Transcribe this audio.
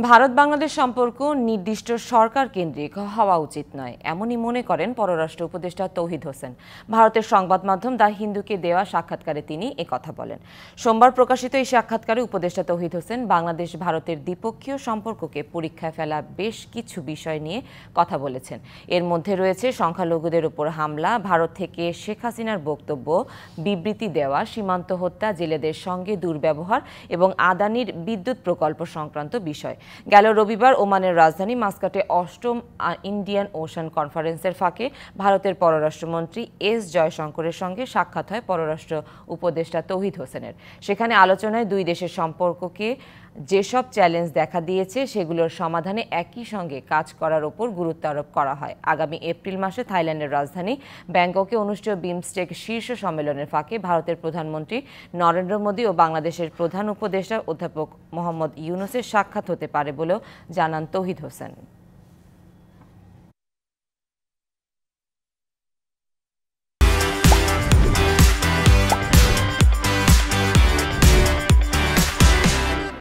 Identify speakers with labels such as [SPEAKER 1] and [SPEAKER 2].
[SPEAKER 1] ভারত বাংলাদেশ সম্পর্ক নির্দিষ্ট সরকার কেন্দ্রিক হওয়া উচিত নয়, এমনই মনে করেন পররাষ্ট্র উপদেষ্টা তৌহিদ হোসেন। ভারতের সংবাদ মাধ্যম দ্য হিন্দুকে দেওয়া সাক্ষাৎকারে তিনি একথা বলেন। সোমবার প্রকাশিত এই সাক্ষাৎকারে উপদেষ্টা তৌহিদ হোসেন বাংলাদেশ ভারতের দ্বিপক্ষীয় সম্পর্ককে পরীক্ষায় ফেলা বেশ কিছু বিষয় নিয়ে কথা বলেছেন। এর মধ্যে রয়েছে সংখ্যালঘুদের উপর হামলা, ভারত থেকে শেখ হাসিনার বক্তব্য, বিবৃতি দেওয়া, সীমান্ত হত্যা, জেলেদের সঙ্গে দুর্ব্যবহার এবং আদানির বিদ্যুৎ প্রকল্প সংক্রান্ত বিষয়। গেল রবিবার ওমানের রাজধানী মাস্কাটে ৮ম ইন্ডিয়ান ওশান কনফারেন্সের ফাঁকে ভারতের পররাষ্ট্রমন্ত্রী এস জয়শঙ্করের সঙ্গে সাক্ষাৎ হয় পররাষ্ট্র উপদেষ্টা তৌহিদ হোসেনের। সেখানে আলোচনায় দুই দেশের সম্পর্ককে যেসব চ্যালেঞ্জ দেখা দিয়েছে সেগুলোর সমাধানে একই সঙ্গে কাজ করার ওপর গুরুত্ব আরোপ করা হয়। আগামী এপ্রিল মাসে থাইল্যান্ডের রাজধানী ব্যাংককে অনুষ্ঠেয় বিমস্টেক শীর্ষ সম্মেলনের ফাঁকে ভারতের প্রধানমন্ত্রী নরেন্দ্র মোদী ও বাংলাদেশের প্রধান উপদেষ্টা অধ্যাপক মোহাম্মদ ইউনূসের সাক্ষাৎ হতে পারে বলেও জানান তৌহিদ হোসেন।